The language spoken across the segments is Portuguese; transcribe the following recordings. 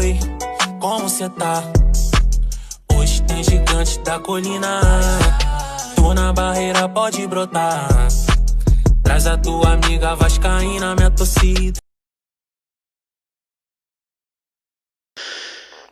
Oi, como cê tá? Hoje tem gigante da colina. Tô na barreira, pode brotar. Traz a tua amiga vascaína, minha torcida.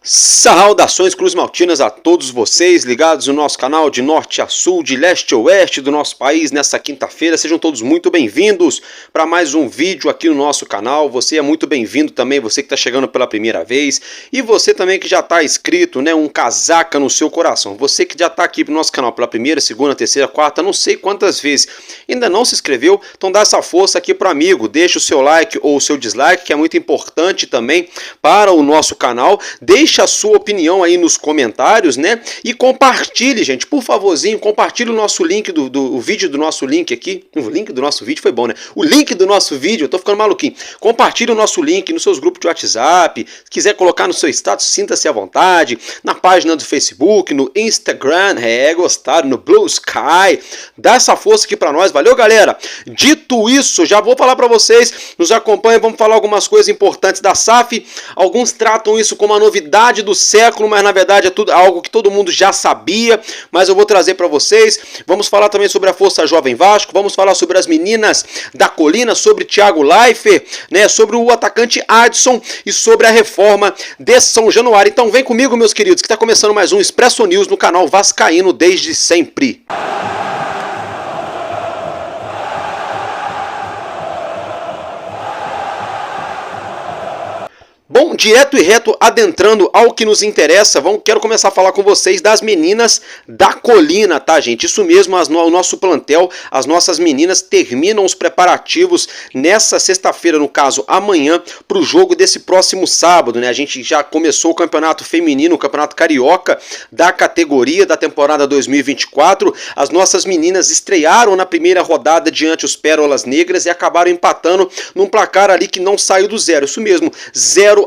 Saudações cruzmaltinas a todos vocês ligados no nosso canal de norte a sul, de leste a oeste do nosso país nessa quinta-feira. Sejam todos muito bem-vindos para mais um vídeo aqui no nosso canal. Você é muito bem-vindo também, você que está chegando pela primeira vez e você também que já está inscrito, né, um casaca no seu coração. Você que já está aqui no nosso canal pela primeira, segunda, terceira, quarta, não sei quantas vezes, ainda não se inscreveu, então dá essa força aqui para o amigo, deixa o seu like ou o seu dislike, que é muito importante também para o nosso canal. Deixe a sua opinião aí nos comentários, né? E compartilhe, gente, por favorzinho, compartilhe o nosso link do vídeo do nosso link aqui. O link do nosso vídeo foi bom, né? O link do nosso vídeo, eu tô ficando maluquinho. Compartilhe o nosso link nos seus grupos de WhatsApp. Se quiser colocar no seu status, sinta-se à vontade. Na página do Facebook, no Instagram, gostado, no Blue Sky. Dá essa força aqui pra nós, valeu, galera? Dito isso, já vou falar pra vocês, nos acompanhem, vamos falar algumas coisas importantes da SAF. Alguns tratam isso como a novidade do século, mas na verdade é tudo algo que todo mundo já sabia, mas eu vou trazer para vocês. Vamos falar também sobre a Força Jovem Vasco, vamos falar sobre as meninas da colina, sobre Thiago Leifert, né, sobre o atacante Adson e sobre a reforma de São Januário. Então vem comigo, meus queridos, que está começando mais um Expresso News no canal Vascaíno desde sempre. Bom, direto e reto, adentrando ao que nos interessa, quero começar a falar com vocês das meninas da colina, tá, gente? Isso mesmo, o nosso plantel, as nossas meninas terminam os preparativos nessa sexta-feira, no caso, amanhã, para o jogo desse próximo sábado, né? A gente já começou o campeonato feminino, o campeonato carioca da categoria da temporada 2024. As nossas meninas estrearam na primeira rodada diante os Pérolas Negras e acabaram empatando num placar ali que não saiu do zero. Isso mesmo, 0-0.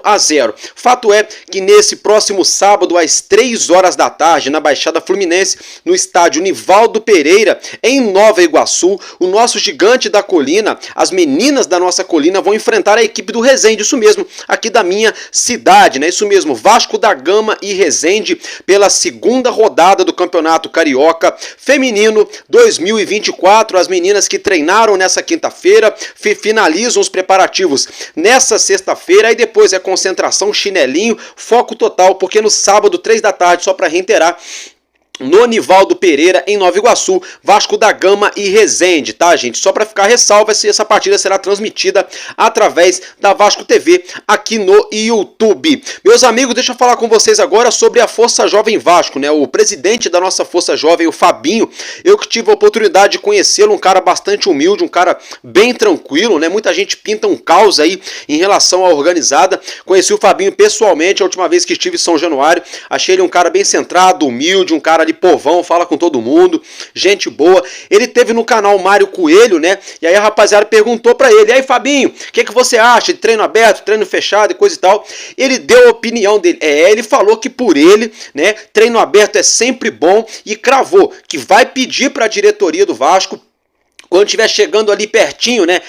Fato é que nesse próximo sábado, às 3 horas da tarde, na Baixada Fluminense, no estádio Nivaldo Pereira, em Nova Iguaçu, o nosso gigante da colina, as meninas da nossa colina vão enfrentar a equipe do Resende, isso mesmo, aqui da minha cidade, né? Isso mesmo, Vasco da Gama e Resende, pela segunda rodada do Campeonato Carioca Feminino 2024. As meninas que treinaram nessa quinta-feira finalizam os preparativos nessa sexta-feira e depois é concentração, chinelinho, foco total, porque no sábado, 3 da tarde, só para reiterar, no Nivaldo Pereira, em Nova Iguaçu, Vasco da Gama e Resende, tá, gente? Só para ficar ressalva, essa partida será transmitida através da Vasco TV aqui no YouTube. Meus amigos, deixa eu falar com vocês agora sobre a Força Jovem Vasco, né? O presidente da nossa Força Jovem, o Fabinho, eu que tive a oportunidade de conhecê-lo, um cara bastante humilde, um cara bem tranquilo, né? Muita gente pinta um caos aí em relação à organizada. Conheci o Fabinho pessoalmente a última vez que estive em São Januário. Achei ele um cara bem centrado, humilde, um cara de povão, fala com todo mundo, gente boa. Ele teve no canal Mário Coelho, né? E aí a rapaziada perguntou pra ele: "E aí, Fabinho, o que você acha de treino aberto, treino fechado e coisa e tal?" Ele deu a opinião dele. Ele falou que por ele, né, treino aberto é sempre bom e cravou que vai pedir pra diretoria do Vasco, quando estiver chegando ali pertinho, né,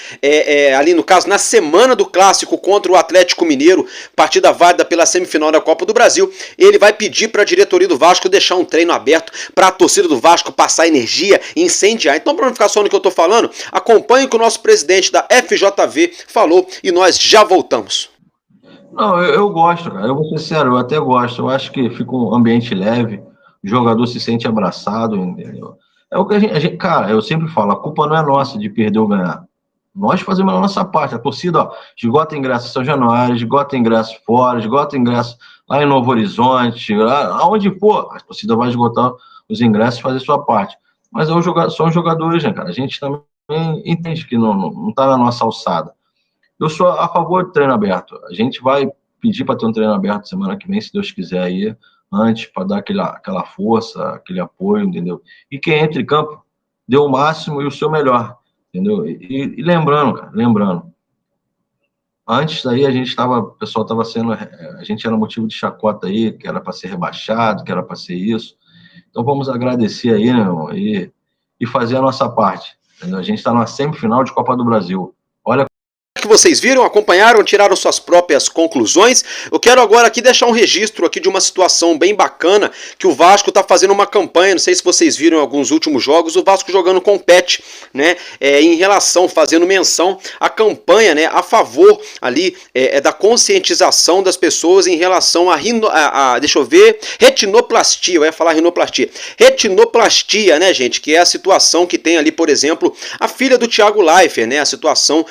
ali no caso, na semana do clássico contra o Atlético Mineiro, partida válida pela semifinal da Copa do Brasil, ele vai pedir para a diretoria do Vasco deixar um treino aberto para a torcida do Vasco passar energia e incendiar. Então, para não ficar só no que eu estou falando, acompanhe o que o nosso presidente da FJV falou e nós já voltamos. Não, eu gosto, cara. Eu vou ser sincero, eu até gosto. Eu acho que fica um ambiente leve, o jogador se sente abraçado, entendeu? É o que a gente, cara, eu sempre falo, a culpa não é nossa de perder ou ganhar. Nós fazemos a nossa parte. A torcida, ó, esgota ingresso em São Januário, esgota ingresso fora, esgota ingresso lá em Novo Horizonte, aonde for, a torcida vai esgotar os ingressos e fazer sua parte. Mas são jogadores, né, cara? A gente também entende que não tá na nossa alçada. Eu sou a favor do treino aberto. A gente vai pedir para ter um treino aberto semana que vem, se Deus quiser aí, antes, para dar aquela força, aquele apoio, entendeu? E quem entra em campo, dê o máximo e o seu melhor, entendeu? E lembrando, cara, antes daí o pessoal estava sendo, a gente era motivo de chacota aí, que era para ser rebaixado, que era para ser isso. Então vamos agradecer aí, né, irmão, e fazer a nossa parte, entendeu? A gente está na semifinal de Copa do Brasil. Olha que vocês viram, acompanharam, tiraram suas próprias conclusões. Eu quero agora aqui deixar um registro aqui de uma situação bem bacana, que o Vasco está fazendo uma campanha, não sei se vocês viram em alguns últimos jogos, o Vasco jogando com o Pet, né, em relação, fazendo menção à campanha, né, a favor ali da conscientização das pessoas em relação deixa eu ver, retinoplastia, eu ia falar retinoplastia, né, gente, que é a situação que tem ali, por exemplo, a filha do Thiago Leifert, né, a situação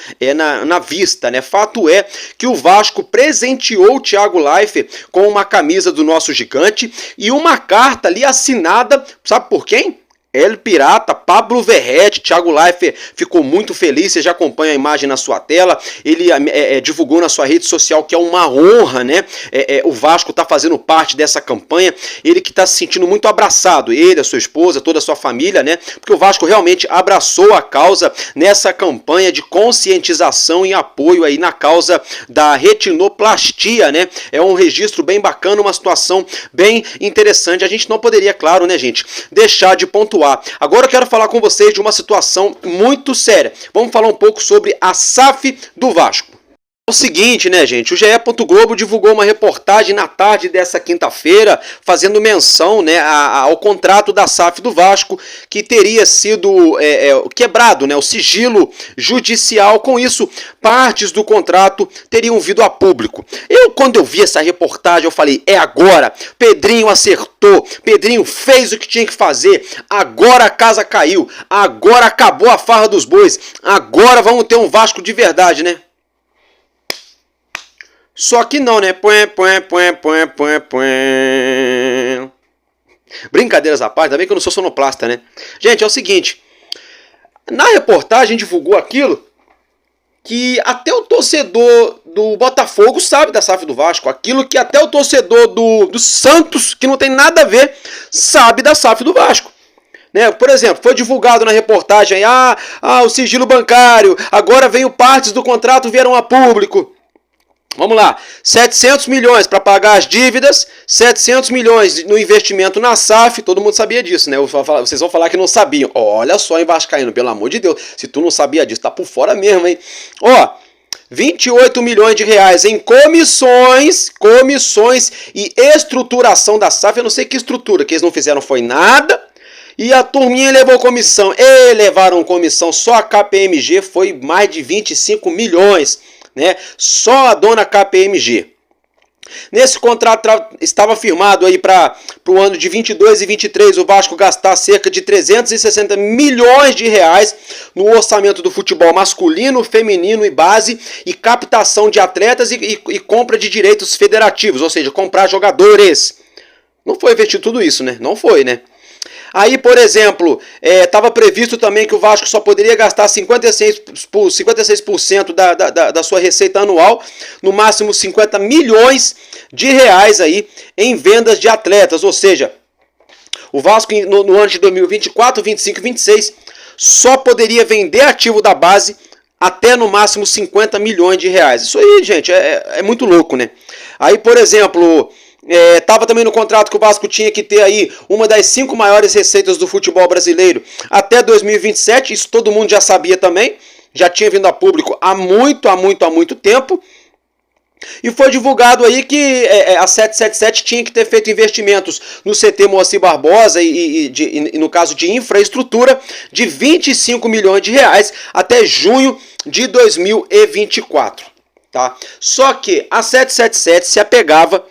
na vista, né? Fato é que o Vasco presenteou o Thiago Leifert com uma camisa do nosso gigante e uma carta ali assinada, sabe por quem? El Pirata, Pablo Verrete. Thiago Leifert ficou muito feliz, você já acompanha a imagem na sua tela, ele divulgou na sua rede social que é uma honra, né? O Vasco está fazendo parte dessa campanha, ele que está se sentindo muito abraçado, ele, a sua esposa, toda a sua família, né? Porque o Vasco realmente abraçou a causa nessa campanha de conscientização e apoio aí na causa da retinoplastia, né? É um registro bem bacana, uma situação bem interessante. A gente não poderia, claro, né, gente, deixar de pontuar. Agora eu quero falar com vocês de uma situação muito séria. Vamos falar um pouco sobre a SAF do Vasco. É o seguinte, né, gente, o GE. Globo divulgou uma reportagem na tarde dessa quinta-feira, fazendo menção, né, ao contrato da SAF do Vasco, que teria sido quebrado, né, o sigilo judicial. Com isso, partes do contrato teriam vindo a público. Quando eu vi essa reportagem, eu falei, é agora, Pedrinho acertou, Pedrinho fez o que tinha que fazer, agora a casa caiu, agora acabou a farra dos bois, agora vamos ter um Vasco de verdade, né? Só que não, né? Brincadeiras à parte, ainda bem que eu não sou sonoplasta, né? Gente, é o seguinte. Na reportagem divulgou aquilo que até o torcedor do Botafogo sabe da SAF do Vasco. Aquilo que até o torcedor do Santos, que não tem nada a ver, sabe da SAF do Vasco. Né? Por exemplo, foi divulgado na reportagem o sigilo bancário, agora veio partes do contrato, vieram a público. Vamos lá, 700 milhões para pagar as dívidas, 700 milhões no investimento na SAF, todo mundo sabia disso, né? Vocês vão falar que não sabiam. Olha só, hein, Vascaíno, pelo amor de Deus, se tu não sabia disso, tá por fora mesmo, hein? 28 milhões de reais em comissões e estruturação da SAF. Eu não sei que estrutura, que eles não fizeram foi nada. E a turminha levou comissão. Levaram comissão, só a KPMG foi mais de 25 milhões. Né? Só a dona KPMG. Nesse contrato estava firmado aí para o ano de 22 e 23 o Vasco gastar cerca de 360 milhões de reais no orçamento do futebol masculino, feminino e base, e captação de atletas e compra de direitos federativos, ou seja, comprar jogadores. Não foi investido tudo isso, né? Não foi, né? Aí, por exemplo, estava previsto também que o Vasco só poderia gastar 56% da sua receita anual, no máximo 50 milhões de reais aí em vendas de atletas. Ou seja, o Vasco no ano de 2024, 25 e 26 só poderia vender ativo da base até no máximo 50 milhões de reais. Isso aí, gente, é muito louco, né? Aí, por exemplo... Estava também no contrato que o Vasco tinha que ter aí uma das 5 maiores receitas do futebol brasileiro até 2027, isso todo mundo já sabia também, já tinha vindo a público há muito tempo. E foi divulgado aí que a 777 tinha que ter feito investimentos no CT Moacir Barbosa e no caso de infraestrutura de 25 milhões de reais até junho de 2024. Tá? Só que a 777 se apegava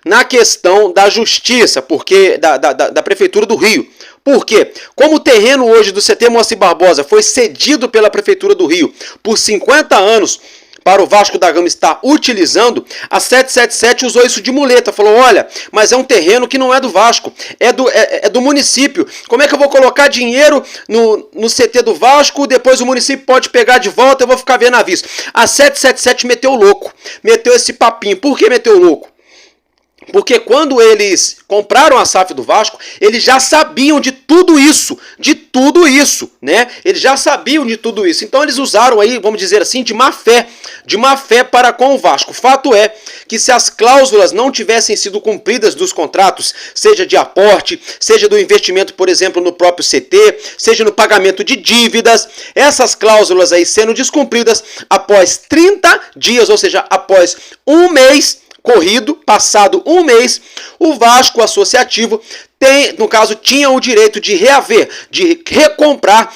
na questão da justiça, porque da Prefeitura do Rio. Por quê? Como o terreno hoje do CT Moacir Barbosa foi cedido pela Prefeitura do Rio por 50 anos para o Vasco da Gama estar utilizando, a 777 usou isso de muleta. Falou, olha, mas é um terreno que não é do Vasco, é do município. Como é que eu vou colocar dinheiro no CT do Vasco, depois o município pode pegar de volta, eu vou ficar vendo aviso. A 777 meteu o louco, meteu esse papinho. Por que meteu o louco? Porque quando eles compraram a SAF do Vasco, eles já sabiam de tudo isso, né? Eles já sabiam de tudo isso. Então eles usaram aí, vamos dizer assim, de má fé para com o Vasco. O fato é que se as cláusulas não tivessem sido cumpridas dos contratos, seja de aporte, seja do investimento, por exemplo, no próprio CT, seja no pagamento de dívidas, essas cláusulas aí sendo descumpridas após 30 dias, ou seja, após um mês corrido, passado um mês, o Vasco Associativo tinha o direito de reaver, de recomprar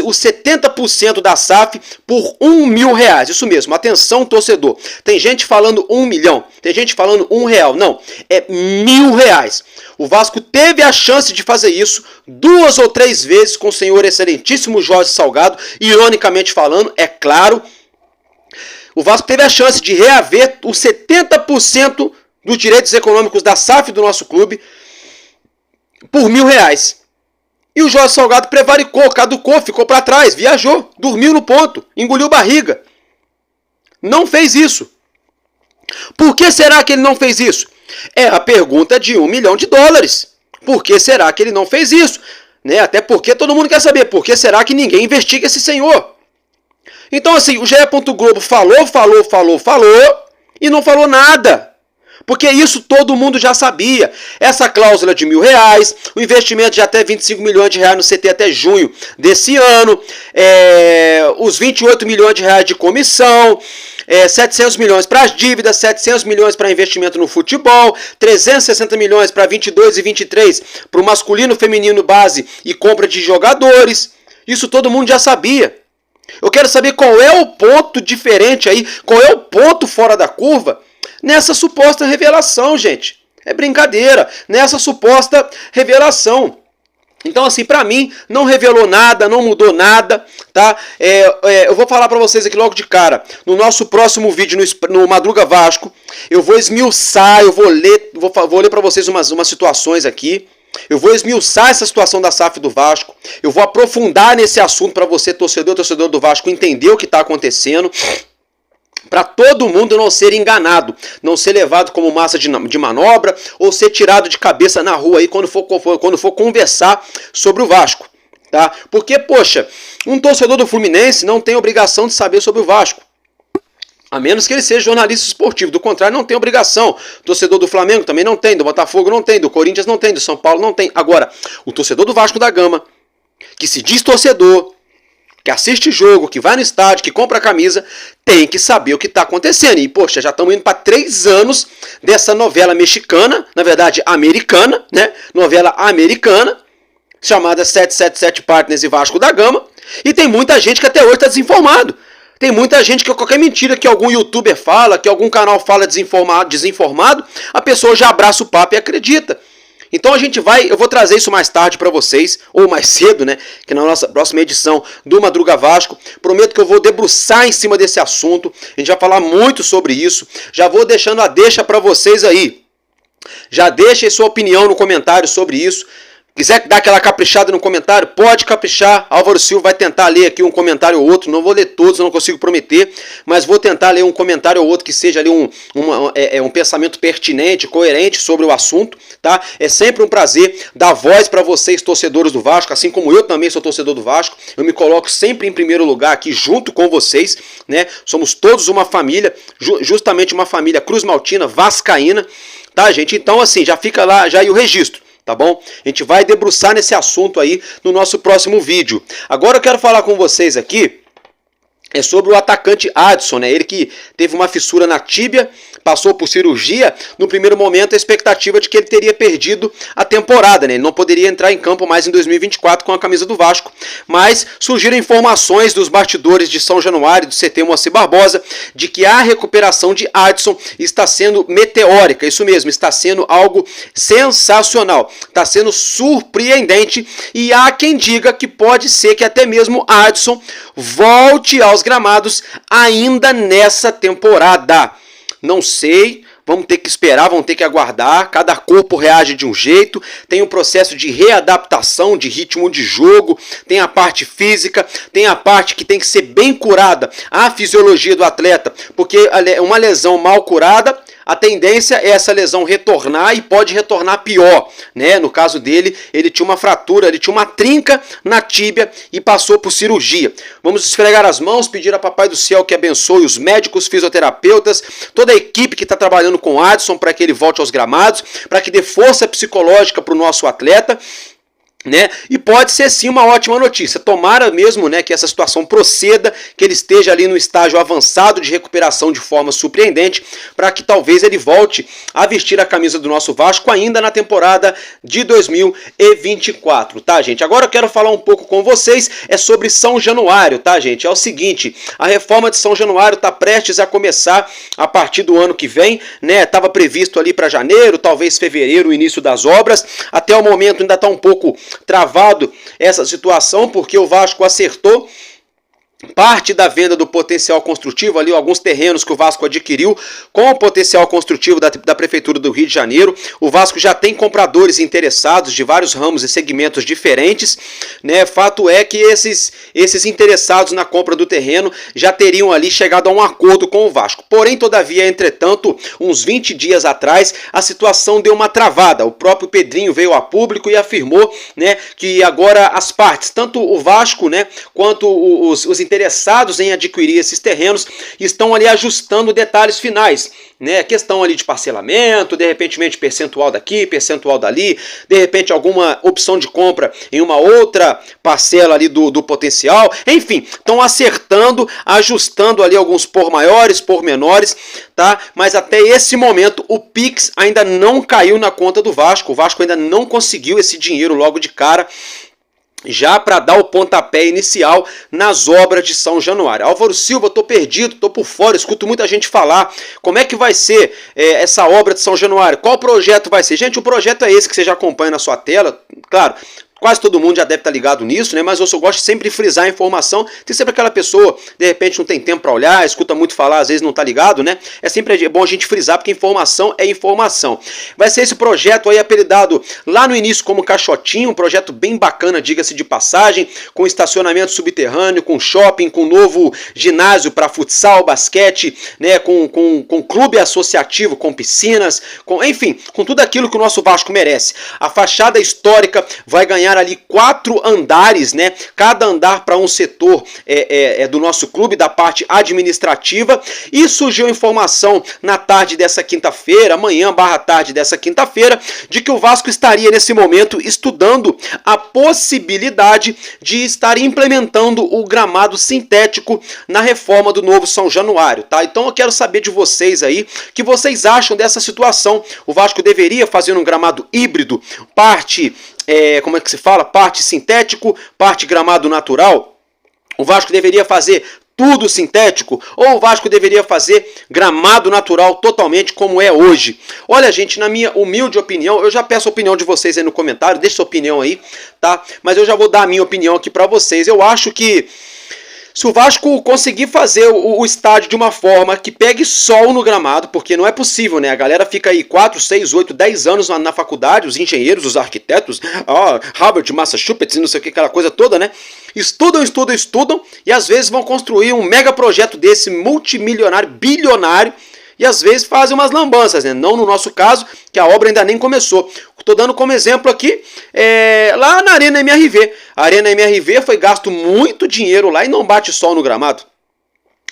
os 70% da SAF por R$1.000. Isso mesmo, atenção torcedor. Tem gente falando 1 milhão, tem gente falando R$1. Não, é R$1.000. O Vasco teve a chance de fazer isso 2 ou 3 vezes com o senhor excelentíssimo Jorge Salgado, ironicamente falando, é claro. O Vasco teve a chance de reaver os 70% dos direitos econômicos da SAF do nosso clube por R$1.000. E o Jorge Salgado prevaricou, caducou, ficou para trás, viajou, dormiu no ponto, engoliu barriga. Não fez isso. Por que será que ele não fez isso? É a pergunta de $1 milhão. Por que será que ele não fez isso? Né? Até porque todo mundo quer saber, por que será que ninguém investiga esse senhor? Então assim, o GE. Globo falou e não falou nada. Porque isso todo mundo já sabia. Essa cláusula de R$1.000, o investimento de até R$25 milhões no CT até junho desse ano, os R$28 milhões de comissão, 700 milhões para as dívidas, 700 milhões para investimento no futebol, 360 milhões para 22 e 23 para o masculino, feminino, base e compra de jogadores. Isso todo mundo já sabia. Eu quero saber qual é o ponto diferente aí, qual é o ponto fora da curva nessa suposta revelação, gente. É brincadeira, nessa suposta revelação. Então, assim, pra mim, não revelou nada, não mudou nada, tá? Eu vou falar pra vocês aqui logo de cara. No nosso próximo vídeo, no Madruga Vasco, eu vou esmiuçar, eu vou ler pra vocês umas situações aqui. Eu vou esmiuçar essa situação da SAF do Vasco. Eu vou aprofundar nesse assunto para você, torcedor do Vasco, entender o que está acontecendo. Para todo mundo não ser enganado, não ser levado como massa de manobra ou ser tirado de cabeça na rua aí quando for conversar sobre o Vasco. Tá? Porque, poxa, um torcedor do Fluminense não tem obrigação de saber sobre o Vasco. A menos que ele seja jornalista esportivo. Do contrário, não tem obrigação. O torcedor do Flamengo também não tem, do Botafogo não tem, do Corinthians não tem, do São Paulo não tem. Agora, o torcedor do Vasco da Gama, que se diz torcedor, que assiste jogo, que vai no estádio, que compra a camisa, tem que saber o que está acontecendo. E, poxa, já estamos indo para 3 anos dessa novela mexicana, na verdade, americana, né? Novela americana, chamada 777 Partners e Vasco da Gama. E tem muita gente que até hoje está desinformado. Tem muita gente que qualquer mentira que algum youtuber fala, que algum canal fala desinformado, a pessoa já abraça o papo e acredita. Então eu vou trazer isso mais tarde para vocês, ou mais cedo, né? Que na nossa próxima edição do Madruga Vasco. Prometo que eu vou debruçar em cima desse assunto. A gente vai falar muito sobre isso. Já vou deixando a deixa para vocês aí. Já deixa aí sua opinião no comentário sobre isso. Quiser dar aquela caprichada no comentário, pode caprichar. Álvaro Silva vai tentar ler aqui um comentário ou outro. Não vou ler todos, eu não consigo prometer. Mas vou tentar ler um comentário ou outro que seja ali um pensamento pertinente, coerente sobre o assunto. Tá? É sempre um prazer dar voz para vocês, torcedores do Vasco. Assim como eu também sou torcedor do Vasco. Eu me coloco sempre em primeiro lugar aqui junto com vocês. Né? Somos todos uma família, justamente uma família Cruz Maltina, vascaína. Tá, gente? Então, assim, já fica lá já aí o registro. Tá bom? A gente vai debruçar nesse assunto aí no nosso próximo vídeo. Agora eu quero falar com vocês aqui sobre o atacante Adson, né? Ele que teve uma fissura na tíbia, passou por cirurgia. No primeiro momento a expectativa de que ele teria perdido a temporada, né? Ele não poderia entrar em campo mais em 2024 com a camisa do Vasco. Mas surgiram informações dos bastidores de São Januário, do CT Moacir Barbosa, de que a recuperação de Adson está sendo meteórica. Isso mesmo, está sendo algo sensacional, está sendo surpreendente, e há quem diga que pode ser que até mesmo Adson volte aos gramados ainda nessa temporada. Não sei, vamos ter que esperar, vamos ter que aguardar. Cada corpo reage de um jeito, tem um processo de readaptação, de ritmo de jogo, tem a parte física, tem a parte que tem que ser bem curada, a fisiologia do atleta, porque uma lesão mal curada, a tendência é essa lesão retornar e pode retornar pior, né? No caso dele, ele tinha uma fratura, ele tinha uma trinca na tíbia e passou por cirurgia. Vamos esfregar as mãos, pedir a Papai do Céu que abençoe os médicos, fisioterapeutas, toda a equipe que está trabalhando com o Adson para que ele volte aos gramados, para que dê força psicológica para o nosso atleta. Né? E pode ser sim uma ótima notícia. Tomara mesmo, né, que essa situação proceda, que ele esteja ali no estágio avançado de recuperação de forma surpreendente, para que talvez ele volte a vestir a camisa do nosso Vasco ainda na temporada de 2024, tá, gente? Agora eu quero falar um pouco com vocês sobre São Januário, tá, gente? É o seguinte, a reforma de São Januário está prestes a começar a partir do ano que vem, né? Estava previsto ali para janeiro, talvez fevereiro, o início das obras. Até o momento ainda está um pouco travado essa situação, porque o Vasco acertou parte da venda do potencial construtivo, ali alguns terrenos que o Vasco adquiriu com o potencial construtivo da Prefeitura do Rio de Janeiro. O Vasco já tem compradores interessados de vários ramos e segmentos diferentes, né? Fato é que esses interessados na compra do terreno já teriam ali chegado a um acordo com o Vasco. Porém, todavia, entretanto, uns 20 dias atrás, a situação deu uma travada. O próprio Pedrinho veio a público e afirmou, né, que agora as partes, tanto o Vasco, né, quanto os interessados em adquirir esses terrenos estão ali ajustando detalhes finais, né? Questão ali de parcelamento, de repente percentual daqui, percentual dali, de repente alguma opção de compra em uma outra parcela ali do potencial, enfim, estão acertando, ajustando ali alguns por maiores, por menores, tá? Mas até esse momento o Pix ainda não caiu na conta do Vasco, o Vasco ainda não conseguiu esse dinheiro logo de cara, já para dar o pontapé inicial nas obras de São Januário. Álvaro Silva, tô perdido, tô por fora, escuto muita gente falar. Como é que vai ser essa obra de São Januário? Qual projeto vai ser? Gente, o projeto é esse que você já acompanha na sua tela, claro. Quase todo mundo já deve estar ligado nisso, né? Mas eu só gosto sempre de frisar a informação. Tem sempre aquela pessoa, de repente não tem tempo para olhar, escuta muito falar, às vezes não está ligado, né? É sempre bom a gente frisar, porque informação é informação. Vai ser esse projeto aí apelidado lá no início como Caixotinho, um projeto bem bacana, diga-se de passagem, com estacionamento subterrâneo, com shopping, com novo ginásio para futsal, basquete, né? Com clube associativo, com piscinas, enfim, com tudo aquilo que o nosso Vasco merece. A fachada histórica vai ganhar ali 4 andares, né? Cada andar para um setor do nosso clube, da parte administrativa. E surgiu informação na tarde dessa quinta-feira, amanhã/tarde dessa quinta-feira, de que o Vasco estaria nesse momento estudando a possibilidade de estar implementando o gramado sintético na reforma do novo São Januário, tá? Então eu quero saber de vocês aí, o que vocês acham dessa situação. O Vasco deveria fazer um gramado híbrido, parte como é que se fala? Parte sintético, parte gramado natural? O Vasco deveria fazer tudo sintético? Ou o Vasco deveria fazer gramado natural totalmente como é hoje? Olha, gente, na minha humilde opinião, eu já peço a opinião de vocês aí no comentário, deixa sua opinião aí, tá? Mas eu já vou dar a minha opinião aqui pra vocês. Eu acho que se o Vasco conseguir fazer o estádio de uma forma que pegue sol no gramado, porque não é possível, né? A galera fica aí 4, 6, 8, 10 anos na faculdade, os engenheiros, os arquitetos, Harvard, Massachusetts, não sei o que, aquela coisa toda, né? Estudam, e às vezes vão construir um mega projeto desse, multimilionário, bilionário, e às vezes fazem umas lambanças, né? Não no nosso caso, que a obra ainda nem começou. Estou dando como exemplo aqui, lá na Arena MRV. A Arena MRV foi gasto muito dinheiro lá e não bate sol no gramado.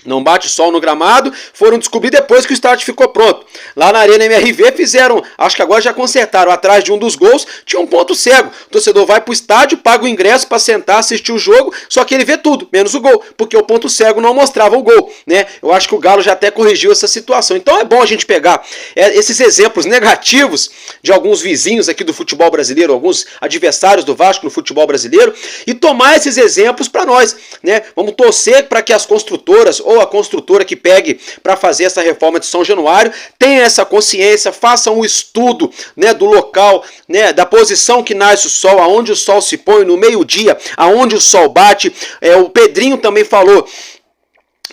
Não bate sol no gramado, foram descobrir depois que o estádio ficou pronto. Lá na Arena MRV fizeram, acho que agora já consertaram, atrás de um dos gols tinha um ponto cego. O torcedor vai pro estádio, paga o ingresso para sentar, assistir o jogo, só que ele vê tudo, menos o gol, porque o ponto cego não mostrava o gol, né? Eu acho que o Galo já até corrigiu essa situação. Então é bom a gente pegar esses exemplos negativos de alguns vizinhos aqui do futebol brasileiro, alguns adversários do Vasco no futebol brasileiro, e tomar esses exemplos para nós, né? Vamos torcer para que as construtoras ou a construtora que pegue para fazer essa reforma de São Januário tenha essa consciência, façam um estudo, né, do local, né, da posição que nasce o sol, aonde o sol se põe, no meio-dia, aonde o sol bate. O Pedrinho também falou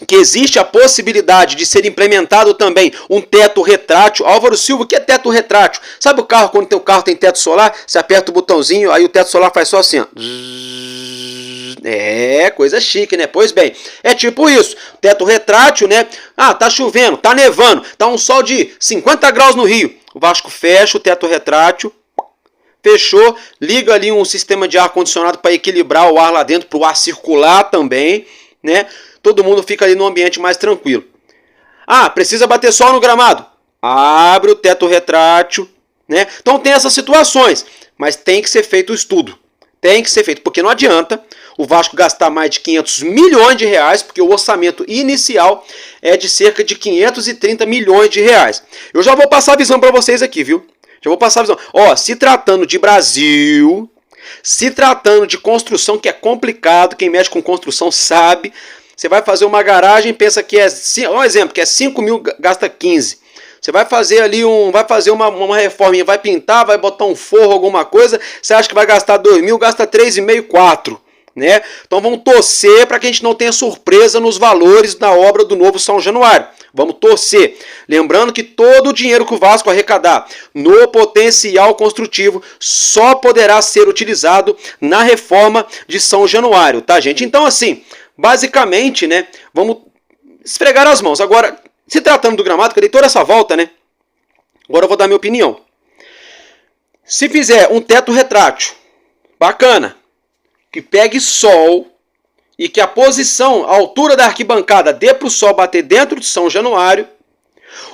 que existe a possibilidade de ser implementado também um teto retrátil. Álvaro Silva, o que é teto retrátil? Sabe o carro, quando o teu carro tem teto solar, você aperta o botãozinho, aí o teto solar faz só assim, ó. É, coisa chique, né? Pois bem, é tipo isso, teto retrátil, né? Ah, tá chovendo, tá nevando, tá um sol de 50 graus no Rio. O Vasco fecha o teto retrátil, fechou, liga ali um sistema de ar-condicionado para equilibrar o ar lá dentro, para o ar circular também, né? Todo mundo fica ali num ambiente mais tranquilo. Ah, precisa bater sol no gramado? Abre o teto retrátil, né? Então tem essas situações, mas tem que ser feito o estudo. Tem que ser feito, porque não adianta o Vasco gastar mais de 500 milhões de reais, porque o orçamento inicial é de cerca de 530 milhões de reais. Eu já vou passar a visão para vocês aqui, viu? Já vou passar a visão. Ó, se tratando de Brasil, se tratando de construção, que é complicado, quem mexe com construção sabe. Você vai fazer uma garagem, pensa que é, um exemplo, que é 5 mil, gasta 15. Você vai fazer ali uma reforminha, vai pintar, vai botar um forro, alguma coisa, você acha que vai gastar 2 mil, gasta 3,5, 4. Né? Então vamos torcer para que a gente não tenha surpresa nos valores da obra do novo São Januário. Vamos torcer. Lembrando que todo o dinheiro que o Vasco arrecadar no potencial construtivo só poderá ser utilizado na reforma de São Januário, tá, gente? Então, assim, basicamente, né, vamos esfregar as mãos. Agora, se tratando do gramado, que eu dei toda essa volta, né? Agora eu vou dar minha opinião. Se fizer um teto retrátil, bacana, que pegue sol e que a posição, a altura da arquibancada dê para o sol bater dentro de São Januário,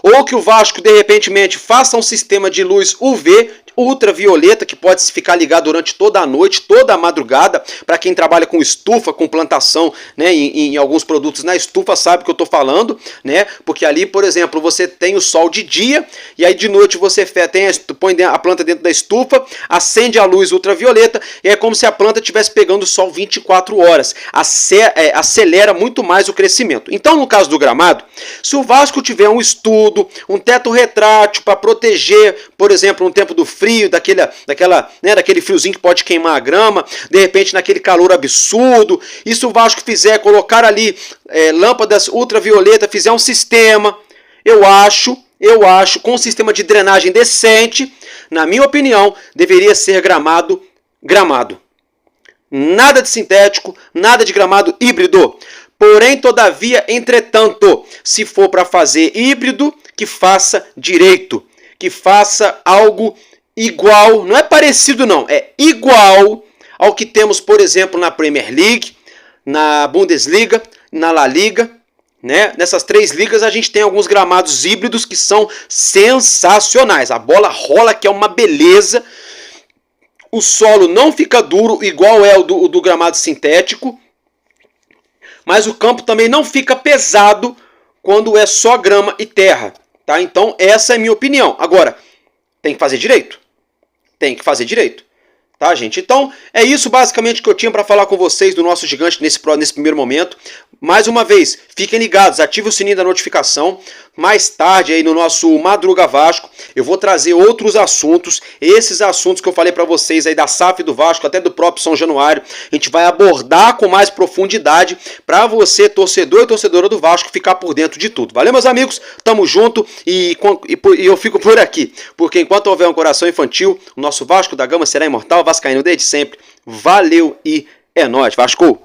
ou que o Vasco, de repente, faça um sistema de luz UV, ultravioleta, que pode ficar ligado durante toda a noite, toda a madrugada, para quem trabalha com estufa, com plantação, né, em alguns produtos na estufa, sabe o que eu estou falando, né, porque ali, por exemplo, você tem o sol de dia, e aí de noite você põe a planta dentro da estufa, acende a luz ultravioleta, e é como se a planta estivesse pegando o sol 24 horas, acelera muito mais o crescimento. Então, no caso do gramado, se o Vasco tiver um estudo, um teto retrátil para proteger, por exemplo, no tempo do frio, daquele friozinho que pode queimar a grama, de repente naquele calor absurdo, e se o Vasco fizer, colocar ali lâmpadas ultravioleta, fizer um sistema, eu acho, com um sistema de drenagem decente, na minha opinião, deveria ser gramado. Nada de sintético, nada de gramado híbrido. Porém, todavia, entretanto, se for para fazer híbrido, que faça direito, que faça algo igual, não é parecido não, é igual ao que temos, por exemplo, na Premier League, na Bundesliga, na La Liga, né? Nessas 3 ligas a gente tem alguns gramados híbridos que são sensacionais, a bola rola que é uma beleza, o solo não fica duro igual é o do gramado sintético, mas o campo também não fica pesado quando é só grama e terra, tá? Então essa é a minha opinião. Agora, tem que fazer direito. Tem que fazer direito. Tá, gente? Então, é isso basicamente que eu tinha para falar com vocês do nosso gigante nesse primeiro momento. Mais uma vez, fiquem ligados, ative o sininho da notificação. Mais tarde, aí no nosso Madruga Vasco, eu vou trazer outros assuntos. Esses assuntos que eu falei para vocês aí da SAF do Vasco, até do próprio São Januário, a gente vai abordar com mais profundidade para você, torcedor e torcedora do Vasco, ficar por dentro de tudo. Valeu, meus amigos? Tamo junto e eu fico por aqui, porque enquanto houver um coração infantil, o nosso Vasco da Gama será imortal, vascaíno desde sempre. Valeu e é nóis, Vasco!